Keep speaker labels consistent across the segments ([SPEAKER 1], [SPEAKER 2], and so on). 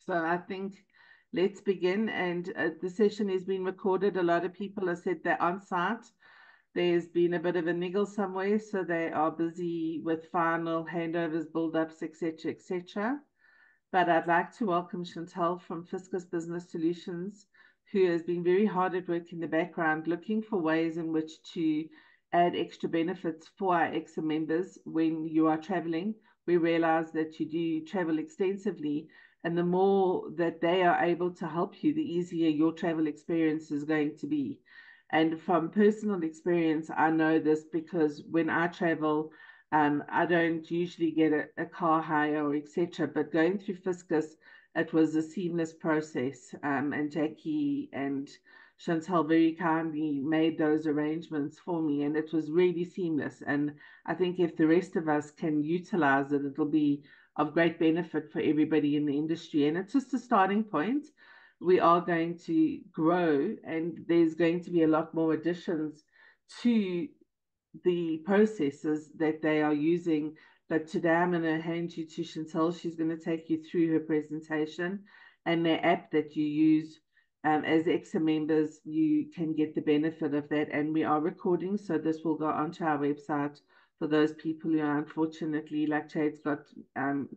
[SPEAKER 1] So I think let's begin. And the session is being recorded. A lot of people have said they're on site. There's been a bit of a niggle somewhere, so they are busy with final handovers, build-ups, etc., etc. But I'd like to welcome Chantal from Fiscus Business Solutions, who has been very hard at work in the background, looking for ways in which to add extra benefits for our EXSA members when you are traveling. We realize that you do travel extensively, and the more that they are able to help you, the easier your travel experience is going to be. And from personal experience, I know this because when I travel, I don't usually get a car hire or etc. But going through Fiscus, it was a seamless process. And Jackie and Chantal very kindly made those arrangements for me, and it was really seamless. And I think if the rest of us can utilize it, it'll be of great benefit for everybody in the industry. And it's just a starting point. We are going to grow, and there's going to be a lot more additions to the processes that they are using. But today I'm going to hand you to Chantal. She's going to take you through her presentation and the app that you use. As EXSA members, you can get the benefit of that. And we are recording, so this will go onto our website for those people who are unfortunately, like Jade's got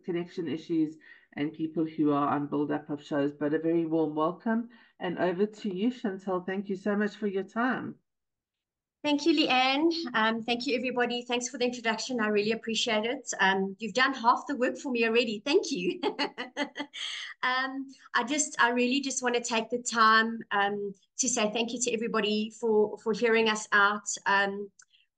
[SPEAKER 1] connection issues, and people who are on build-up of shows. But a very warm welcome. And over to you, Chantal. Thank you so much for your time.
[SPEAKER 2] Thank you, Leanne. Thank you, everybody. Thanks for the introduction. I really appreciate it. You've done half the work for me already. Thank you. I really just want to take the time to say thank you to everybody for hearing us out.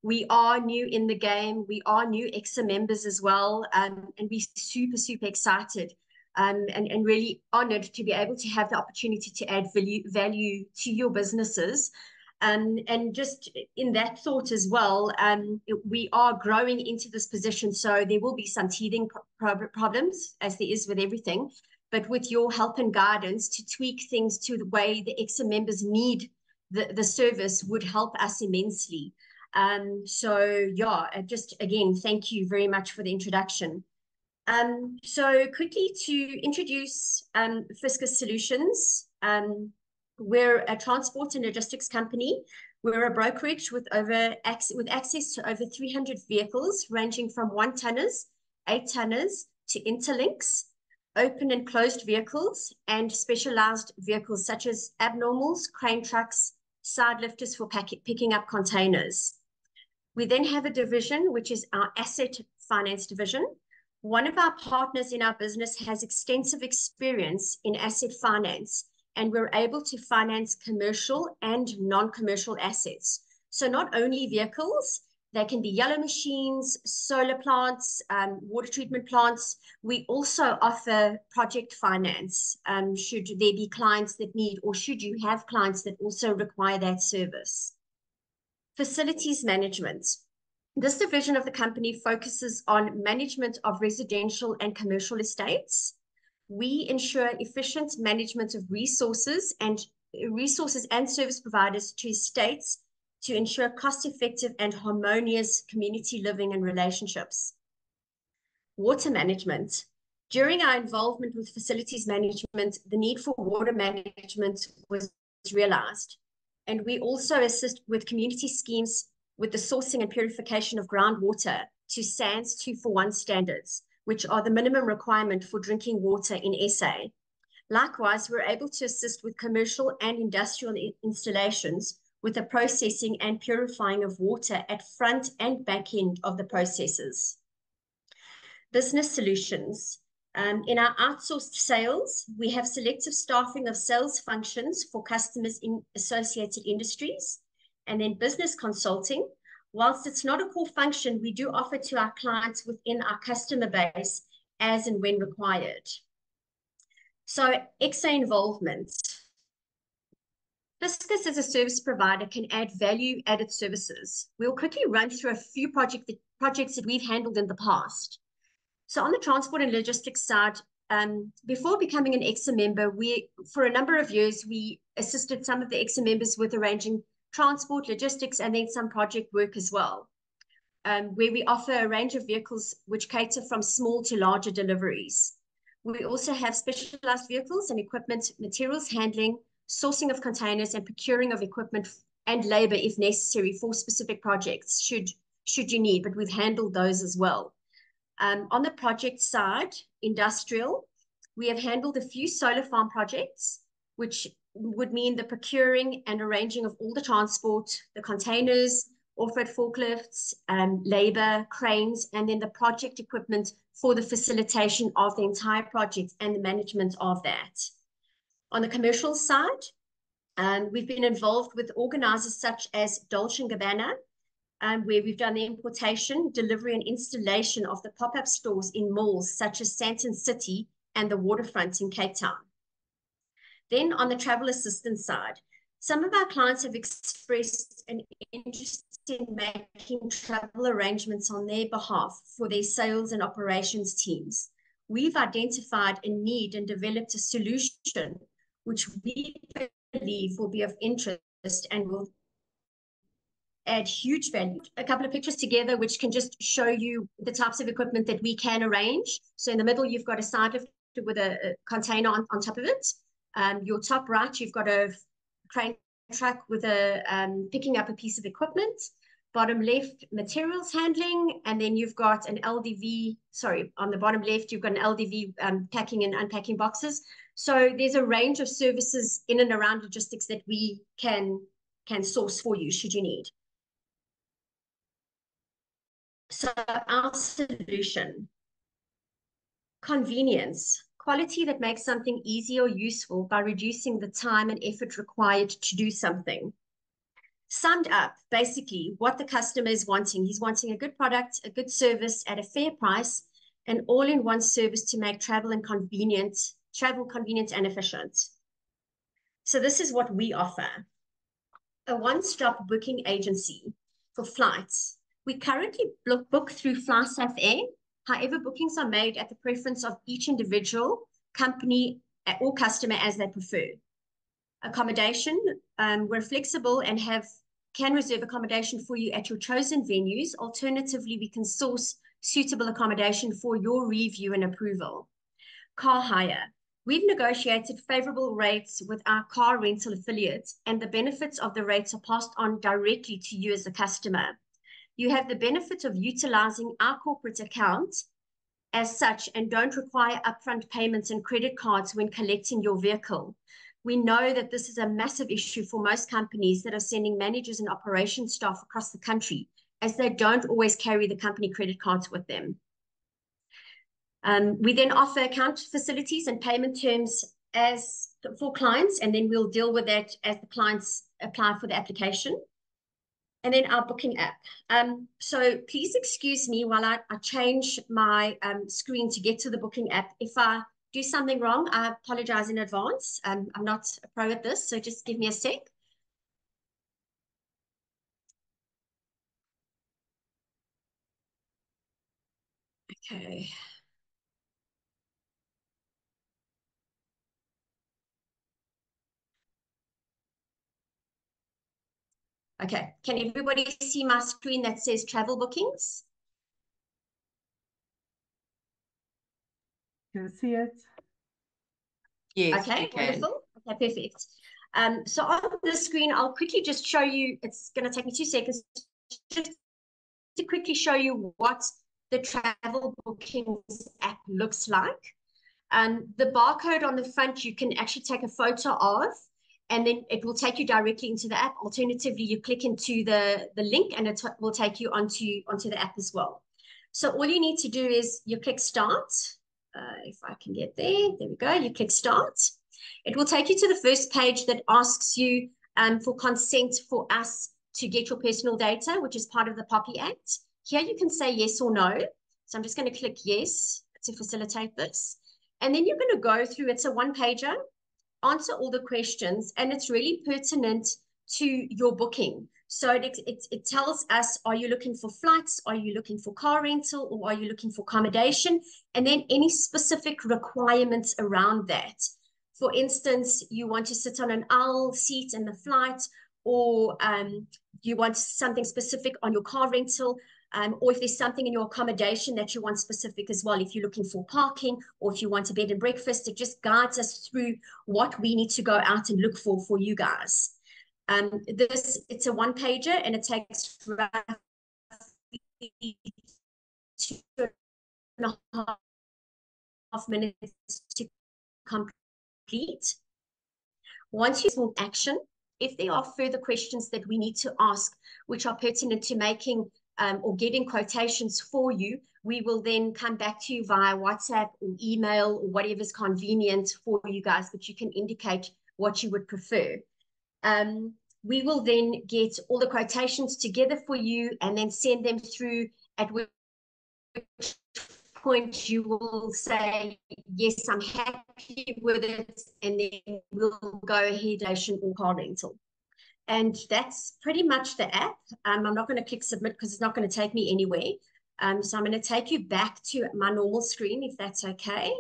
[SPEAKER 2] We are new in the game. We are new EXSA members as well, and we're super, super excited and really honored to be able to have the opportunity to add value to your businesses. And just in that thought as well, we are growing into this position, so there will be some teething problems, as there is with everything. But with your help and guidance to tweak things to the way the EXSA members need the service would help us immensely. So yeah, just again, thank you very much for the introduction. So quickly to introduce Fiscus Solutions. We're a transport and logistics company. We're a brokerage with access to over 300 vehicles, ranging from 1 tonners, 8 tonners, to interlinks, open and closed vehicles, and specialized vehicles such as abnormals, crane trucks, side lifters for picking up containers. We then have a division, which is our asset finance division. One of our partners in our business has extensive experience in asset finance, and we're able to finance commercial and non-commercial assets. So not only vehicles, they can be yellow machines, solar plants, water treatment plants. We also offer project finance, should there be clients that need, or should you have clients that also require that service. Facilities management. This division of the company focuses on management of residential and commercial estates. We ensure efficient management of resources and service providers to estates to ensure cost-effective and harmonious community living and relationships. Water management. During our involvement with facilities management, the need for water management was realized. And we also assist with community schemes with the sourcing and purification of groundwater to SANS 2-for-1 standards, which are the minimum requirement for drinking water in SA. Likewise, we're able to assist with commercial and industrial installations with the processing and purifying of water at front and back end of the processes. Business solutions. In our outsourced sales, we have selective staffing of sales functions for customers in associated industries. And then business consulting. Whilst it's not a core function, we do offer to our clients within our customer base as and when required. So EXSA involvement. Fiscus as a service provider can add value-added services. We'll quickly run through a few projects that we've handled in the past. So on the transport and logistics side, before becoming an EXSA member, for a number of years, we assisted some of the EXSA members with arranging transport, logistics, and then some project work as well, where we offer a range of vehicles which cater from small to larger deliveries. We also have specialized vehicles and equipment, materials handling, sourcing of containers, and procuring of equipment and labor if necessary for specific projects, should you need, but we've handled those as well. On the project side, industrial, we have handled a few solar farm projects, which would mean the procuring and arranging of all the transport, the containers, off-road forklifts, labor, cranes, and then the project equipment for the facilitation of the entire project and the management of that. On the commercial side, we've been involved with organizers such as Dolce & Gabbana, where we've done the importation, delivery, and installation of the pop-up stores in malls such as Sandton City and the Waterfront in Cape Town. Then on the travel assistance side, some of our clients have expressed an interest in making travel arrangements on their behalf for their sales and operations teams. We've identified a need and developed a solution which we believe will be of interest and will add huge value. A couple of pictures together which can just show you the types of equipment that we can arrange. So in the middle, you've got a side lift with a container on top of it. Your top right, you've got a crane truck with a picking up a piece of equipment. Bottom left, materials handling, and then you've got an LDV, sorry, on the bottom left, you've got an LDV packing and unpacking boxes. So there's a range of services in and around logistics that we can source for you should you need. So our solution, convenience, quality that makes something easy or useful by reducing the time and effort required to do something. Summed up, basically, what the customer is wanting. He's wanting a good product, a good service at a fair price, an all-in-one service to make travel convenient and efficient. So this is what we offer. A one-stop booking agency for flights. We currently book through FlySafe. However, bookings are made at the preference of each individual, company, or customer as they prefer. Accommodation, we're flexible and can reserve accommodation for you at your chosen venues. Alternatively, we can source suitable accommodation for your review and approval. Car hire. We've negotiated favorable rates with our car rental affiliates, and the benefits of the rates are passed on directly to you as a customer. You have the benefit of utilizing our corporate account as such and don't require upfront payments and credit cards when collecting your vehicle. We know that this is a massive issue for most companies that are sending managers and operations staff across the country, as they don't always carry the company credit cards with them. We then offer account facilities and payment terms for clients, and then we'll deal with that as the clients apply for the application. And then our booking app. So please excuse me while I change my screen to get to the booking app. If I do something wrong, I apologize in advance. I'm not a pro at this, so just give me a sec. Okay. Okay, can everybody see my screen that says travel bookings?
[SPEAKER 1] Can see it.
[SPEAKER 3] Yes,
[SPEAKER 2] okay, wonderful. Okay, perfect. So on the screen, I'll quickly just show you, it's going to take me 2 seconds just to quickly show you what the travel bookings app looks like. The barcode on the front, you can actually take a photo of, and then it will take you directly into the app. Alternatively, you click into the link and it will take you onto the app as well. So all you need to do is you click start. If I can get there we go. You click start. It will take you to the first page that asks you for consent for us to get your personal data, which is part of the POPI Act. Here you can say yes or no. So I'm just going to click yes to facilitate this. And then you're going to go through, it's a one-pager, answer all the questions, and it's really pertinent to your booking. So it tells us, are you looking for flights? Are you looking for car rental? Or are you looking for accommodation? And then any specific requirements around that. For instance, you want to sit on an aisle seat in the flight, or you want something specific on your car rental. or if there's something in your accommodation that you want specific as well, if you're looking for parking or if you want a bed and breakfast, it just guides us through what we need to go out and look for you guys. It's a one-pager and it takes roughly 2.5 minutes to complete. Once you take action, if there are further questions that we need to ask, which are pertinent to making or getting quotations for you, we will then come back to you via WhatsApp or email or whatever is convenient for you guys, but you can indicate what you would prefer. We will then get all the quotations together for you and then send them through, at which point you will say, yes, I'm happy with it, and then we'll go ahead or car rental. And that's pretty much the app. I'm not going to click submit because it's not going to take me anywhere. So I'm going to take you back to my normal screen, if that's okay.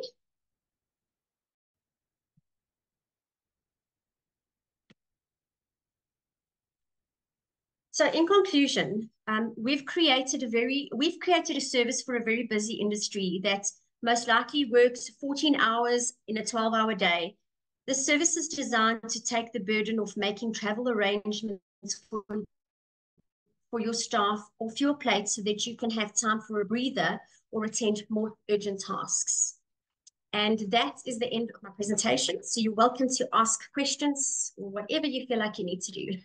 [SPEAKER 2] So in conclusion, we've created a service for a very busy industry that most likely works 14 hours in a 12-hour day. The service is designed to take the burden of making travel arrangements for your staff off your plate so that you can have time for a breather or attend more urgent tasks. And that is the end of my presentation. So you're welcome to ask questions or whatever you feel like you need to do.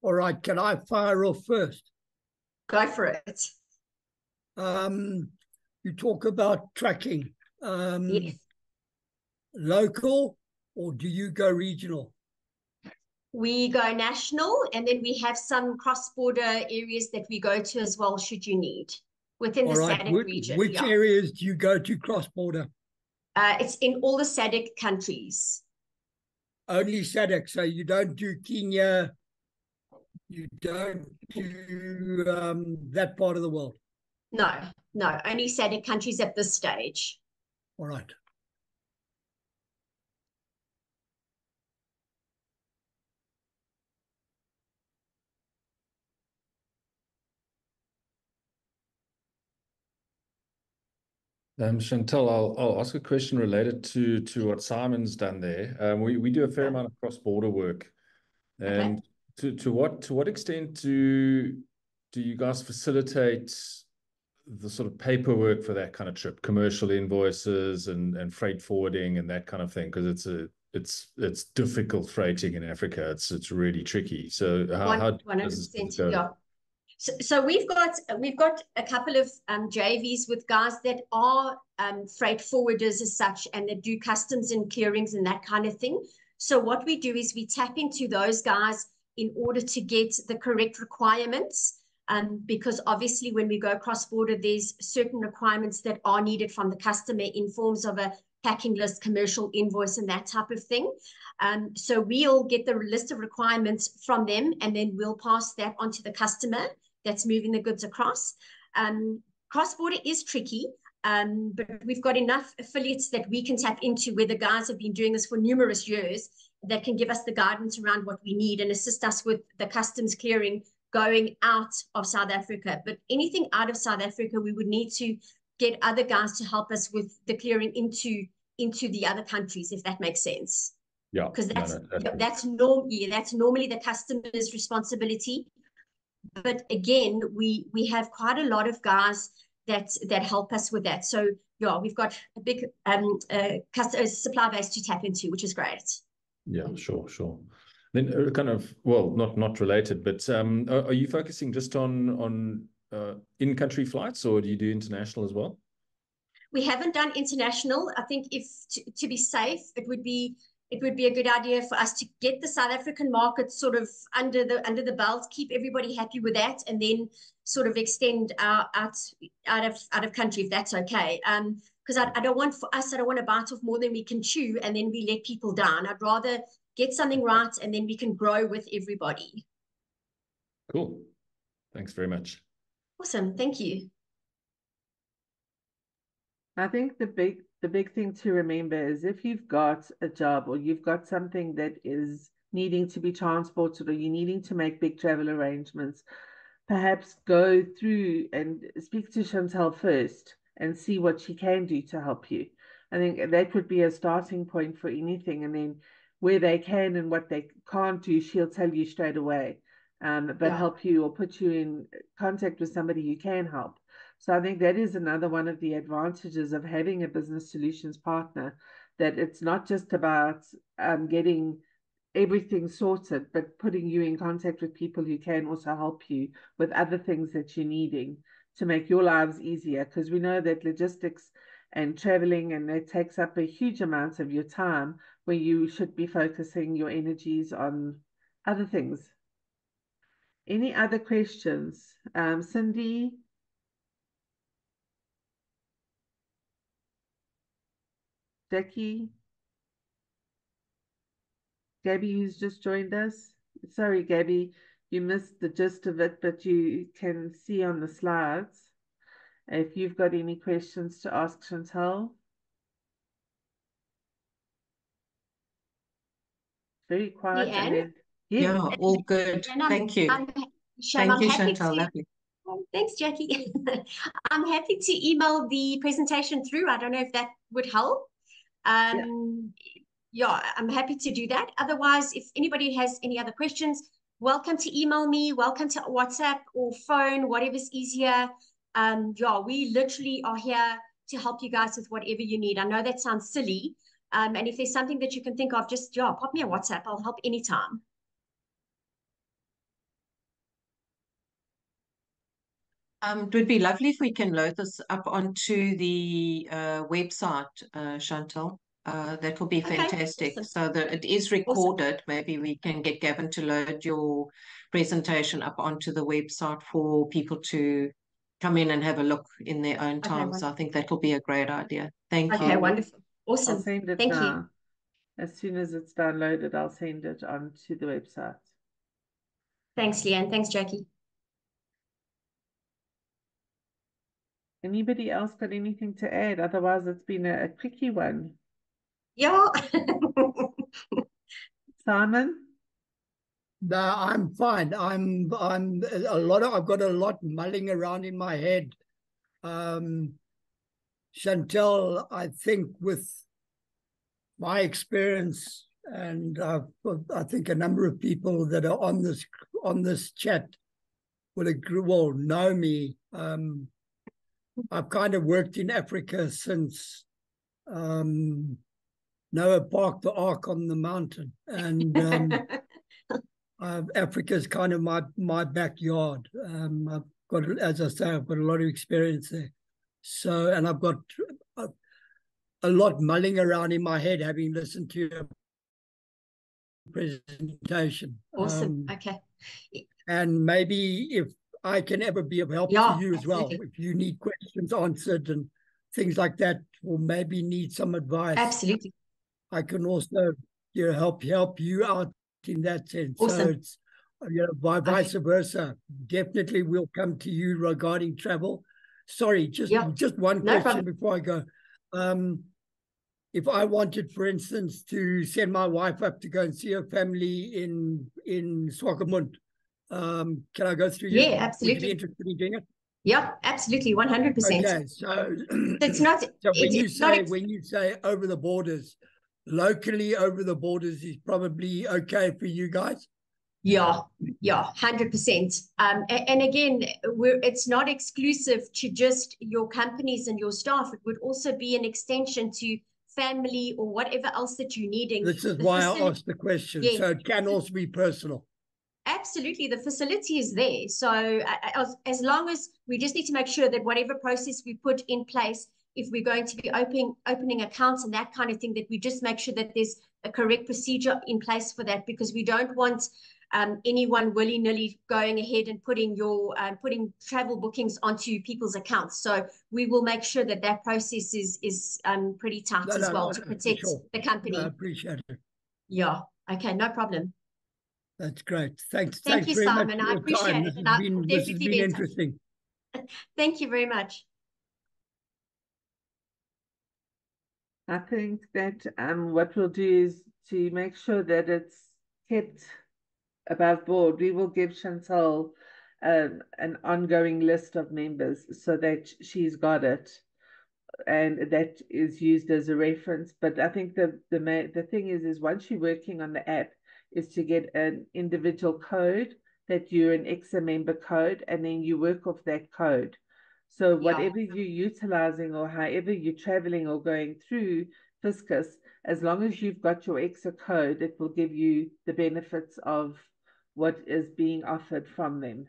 [SPEAKER 4] All right, can I fire off first?
[SPEAKER 2] Go for it.
[SPEAKER 4] You talk about tracking.
[SPEAKER 2] Yes.
[SPEAKER 4] Local, or do you go regional?
[SPEAKER 2] We go national, and then we have some cross-border areas that we go to as well, should you need, within the SADC region.
[SPEAKER 4] Which areas do you go to cross-border?
[SPEAKER 2] It's in all the SADC countries.
[SPEAKER 4] Only SADC, so you don't do Kenya, you don't do that part of the world?
[SPEAKER 2] No, only SADC countries at this stage.
[SPEAKER 4] All right.
[SPEAKER 5] Chantal, I'll ask a question related to what Simon's done there. We do a fair amount of cross-border work, and to what extent do you guys facilitate the sort of paperwork for that kind of trip, commercial invoices and freight forwarding and that kind of thing? Because it's difficult freighting in Africa. It's really tricky. So how does this go?
[SPEAKER 2] Yeah. So we've got a couple of JVs with guys that are freight forwarders as such, and that do customs and clearings and that kind of thing. So what we do is we tap into those guys in order to get the correct requirements, because obviously when we go cross-border, there's certain requirements that are needed from the customer in forms of a packing list, commercial invoice, and that type of thing. So we'll get the list of requirements from them, and then we'll pass that on to the customer that's moving the goods across. Cross-border is tricky, but we've got enough affiliates that we can tap into, where the guys have been doing this for numerous years, that can give us the guidance around what we need and assist us with the customs clearing going out of South Africa. But anything out of South Africa, we would need to get other guys to help us with the clearing into the other countries, if that makes sense.
[SPEAKER 5] Yeah,
[SPEAKER 2] because that's normally the customer's responsibility. But again, we have quite a lot of guys that help us with that. So yeah, we've got a big supply base to tap into, which is great.
[SPEAKER 5] Yeah, sure. Then kind of, well, not related, but are you focusing just on in-country flights, or do you do international as well?
[SPEAKER 2] We haven't done international. I think if to be safe, it would be a good idea for us to get the South African market sort of under the belt, keep everybody happy with that, and then sort of extend out of country, if that's okay. Because I don't want to bite off more than we can chew, and then we let people down. I'd rather get something right, and then we can grow with everybody.
[SPEAKER 5] Cool. Thanks very much.
[SPEAKER 2] Awesome. Thank you.
[SPEAKER 1] I think the big thing to remember is, if you've got a job or you've got something that is needing to be transported or you're needing to make big travel arrangements, perhaps go through and speak to Chantel first and see what she can do to help you. I think that would be a starting point for anything. And then where they can and what they can't do, she'll tell you straight away, but help you or put you in contact with somebody who can help. So I think that is another one of the advantages of having a business solutions partner, that it's not just about getting everything sorted, but putting you in contact with people who can also help you with other things that you're needing to make your lives easier. Because we know that logistics and traveling, and it takes up a huge amount of your time where you should be focusing your energies on other things. Any other questions? Cindy? Jackie? Gabby, who's just joined us? Sorry, Gabby, you missed the gist of it, but you can see on the slides. If you've got any questions to ask Chantel. Very quiet.
[SPEAKER 2] Leanne?
[SPEAKER 1] And then,
[SPEAKER 3] Yeah, all good. Thank you. Thank you, Chantal. Lovely.
[SPEAKER 2] Thanks, Jackie. I'm happy to email the presentation through. I don't know if that would help. Yeah, I'm happy to do that. Otherwise, if anybody has any other questions, welcome to email me, welcome to WhatsApp or phone, whatever's easier. Yeah, we literally are here to help you guys with whatever you need. I know that sounds silly. And if there's something that you can think of, just pop me a WhatsApp. I'll help anytime.
[SPEAKER 3] It would be lovely if we can load this up onto the website, Chantal. That will be fantastic.
[SPEAKER 2] Awesome.
[SPEAKER 3] So that it is recorded. Awesome. Maybe we can get Gavin to load your presentation up onto the website for people to come in and have a look in their own time. So I think that will be a great idea. Thank you.
[SPEAKER 2] Okay, wonderful. Awesome.
[SPEAKER 1] I'll send it
[SPEAKER 2] Thank
[SPEAKER 1] now.
[SPEAKER 2] you.
[SPEAKER 1] As soon as it's downloaded, I'll send it onto the website.
[SPEAKER 2] Thanks, Leanne. Thanks, Jackie.
[SPEAKER 1] Anybody else got anything to add? Otherwise, it's been a quickie one.
[SPEAKER 2] Yeah.
[SPEAKER 1] Simon?
[SPEAKER 4] No, I'm fine. I've got a lot mulling around in my head. Chantel, I think with my experience, and I think a number of people that are on this chat will agree, will know me. I've kind of worked in Africa since Noah parked the Ark on the mountain, and Africa is kind of my backyard. I've got, as I say, I've got a lot of experience there. So, and I've got a lot mulling around in my head, having listened to your presentation.
[SPEAKER 2] Awesome. Okay.
[SPEAKER 4] And maybe if I can ever be of help to you as well, if you need questions answered and things like that, or maybe need some advice.
[SPEAKER 2] Absolutely.
[SPEAKER 4] I can also help you out in that sense.
[SPEAKER 2] Awesome.
[SPEAKER 4] So it's vice versa. Definitely we'll come to you regarding travel. Sorry, just one question before I go. If I wanted, for instance, to send my wife up to go and see her family in Swakopmund, can I go through you?
[SPEAKER 2] Yeah, absolutely.
[SPEAKER 4] Would you be interested in doing it?
[SPEAKER 2] Yeah, absolutely, 100%.
[SPEAKER 4] Okay, so
[SPEAKER 2] it's not.
[SPEAKER 4] So when you say over the borders, locally over the borders is probably okay for you guys.
[SPEAKER 2] Yeah, 100%. And again, it's not exclusive to just your companies and your staff. It would also be an extension to family or whatever else that you're needing.
[SPEAKER 4] This is why I asked the question. Yes. So it can also be personal.
[SPEAKER 2] Absolutely. The facility is there. So as long as we just need to make sure that whatever process we put in place, if we're going to be opening accounts and that kind of thing, that we just make sure that there's a correct procedure in place for that, because we don't want anyone willy-nilly going ahead and putting travel bookings onto people's accounts. So we will make sure that that process is pretty tight as well to protect the company.
[SPEAKER 4] I appreciate it.
[SPEAKER 2] Yeah. Okay. No problem.
[SPEAKER 4] That's great. Thanks.
[SPEAKER 2] Thank you,
[SPEAKER 4] very
[SPEAKER 2] Simon.
[SPEAKER 4] much for
[SPEAKER 2] I appreciate
[SPEAKER 4] time.
[SPEAKER 2] it.
[SPEAKER 4] This has been interesting.
[SPEAKER 2] Thank you very much.
[SPEAKER 1] I think that what we'll do is to make sure that it's kept above board, we will give Chantal an ongoing list of members so that she's got it, and that is used as a reference. But I think the thing is once you're working on the app, is to get an individual code that you're an EXSA member code, and then you work off that code. So whatever you're utilizing or however you're traveling or going through Fiscus, as long as you've got your EXSA code, it will give you the benefits of what is being offered from them.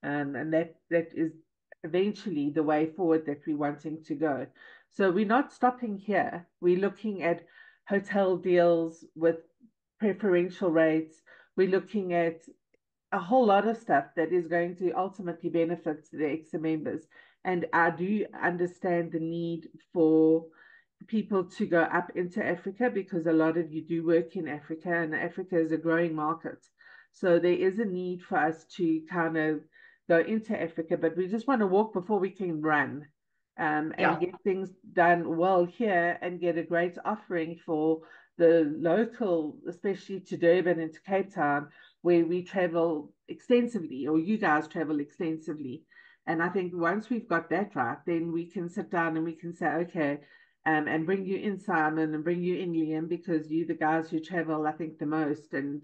[SPEAKER 1] And that is eventually the way forward that we're wanting to go. So we're not stopping here. We're looking at hotel deals with preferential rates. We're looking at a whole lot of stuff that is going to ultimately benefit the EXSA members. And I do understand the need for people to go up into Africa, because a lot of you do work in Africa, and Africa is a growing market. So there is a need for us to kind of go into Africa, but we just want to walk before we can run, and get things done well here and get a great offering for the local, especially to Durban and to Cape Town, where we travel extensively, or you guys travel extensively. And I think once we've got that right, then we can sit down and we can say, okay, and bring you in, Simon, and bring you in, Liam, because you the guys who travel, I think, the most, and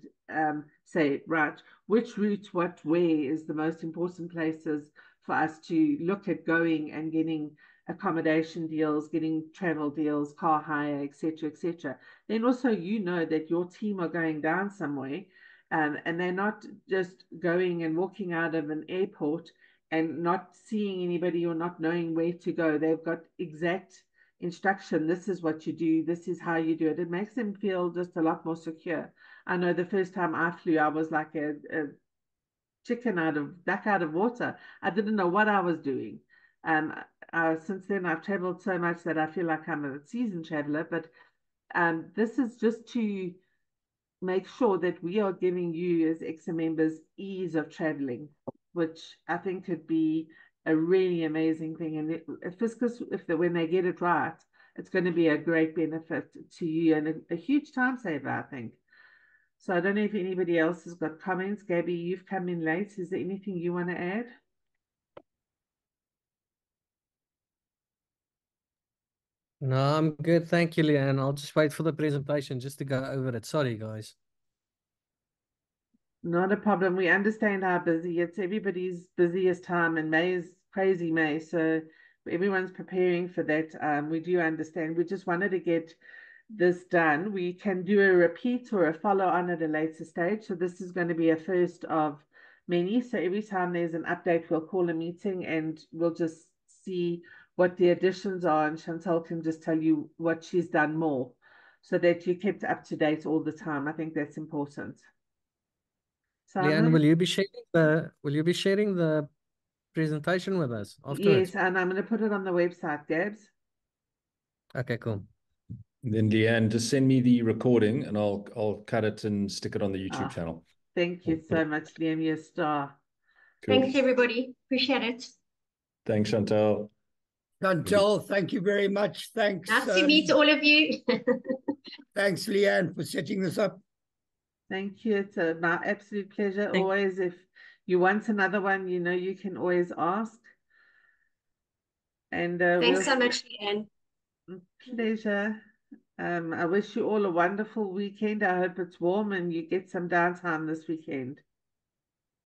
[SPEAKER 1] say, right, which route, what, where is the most important places for us to look at going and getting accommodation deals, getting travel deals, car hire, etc., etc. Then also, you know that your team are going down somewhere, and they're not just going and walking out of an airport and not seeing anybody or not knowing where to go. They've got exact instruction. This is what you do. This is how you do it. It makes them feel just a lot more secure. I know the first time I flew, I was like a duck out of water. I didn't know what I was doing. Since then, I've traveled so much that I feel like I'm a seasoned traveler. But this is just to make sure that we are giving you as EXSA members ease of traveling, which I think could be a really amazing thing. And Fiscus, when they get it right, it's going to be a great benefit to you and a huge time saver, I think. So I don't know if anybody else has got comments. Gabby, you've come in late. Is there anything you want to add?
[SPEAKER 6] No, I'm good. Thank you, Leanne. I'll just wait for the presentation just to go over it. Sorry, guys.
[SPEAKER 1] Not a problem. We understand how busy it's everybody's busiest time, and May is crazy May. So everyone's preparing for that. We do understand. We just wanted to get this done. We can do a repeat or a follow on at a later stage. So this is going to be a first of many. So every time there's an update, we'll call a meeting and we'll just see what the additions are, and Chantal can just tell you what she's done more, so that you're kept up to date all the time. I think that's important. Simon?
[SPEAKER 6] Leanne, will you be sharing the presentation with us afterwards?
[SPEAKER 1] Yes, and I'm going to put it on the website, Gabs.
[SPEAKER 6] Okay, cool.
[SPEAKER 5] Then Leanne, just send me the recording and I'll cut it and stick it on the YouTube channel.
[SPEAKER 1] Thank you so much, Liam. You're a star.
[SPEAKER 2] Cool. Thanks, everybody. Appreciate it.
[SPEAKER 5] Thanks, Chantal.
[SPEAKER 4] Chantal, thank you very much. Thanks.
[SPEAKER 2] Nice to meet all of you.
[SPEAKER 4] Thanks, Leanne, for setting this up.
[SPEAKER 1] Thank you. It's my absolute pleasure. Always, if you want another one, you know you can always ask. And
[SPEAKER 2] thanks so much, Leanne.
[SPEAKER 1] Pleasure. I wish you all a wonderful weekend. I hope it's warm and you get some downtime this weekend.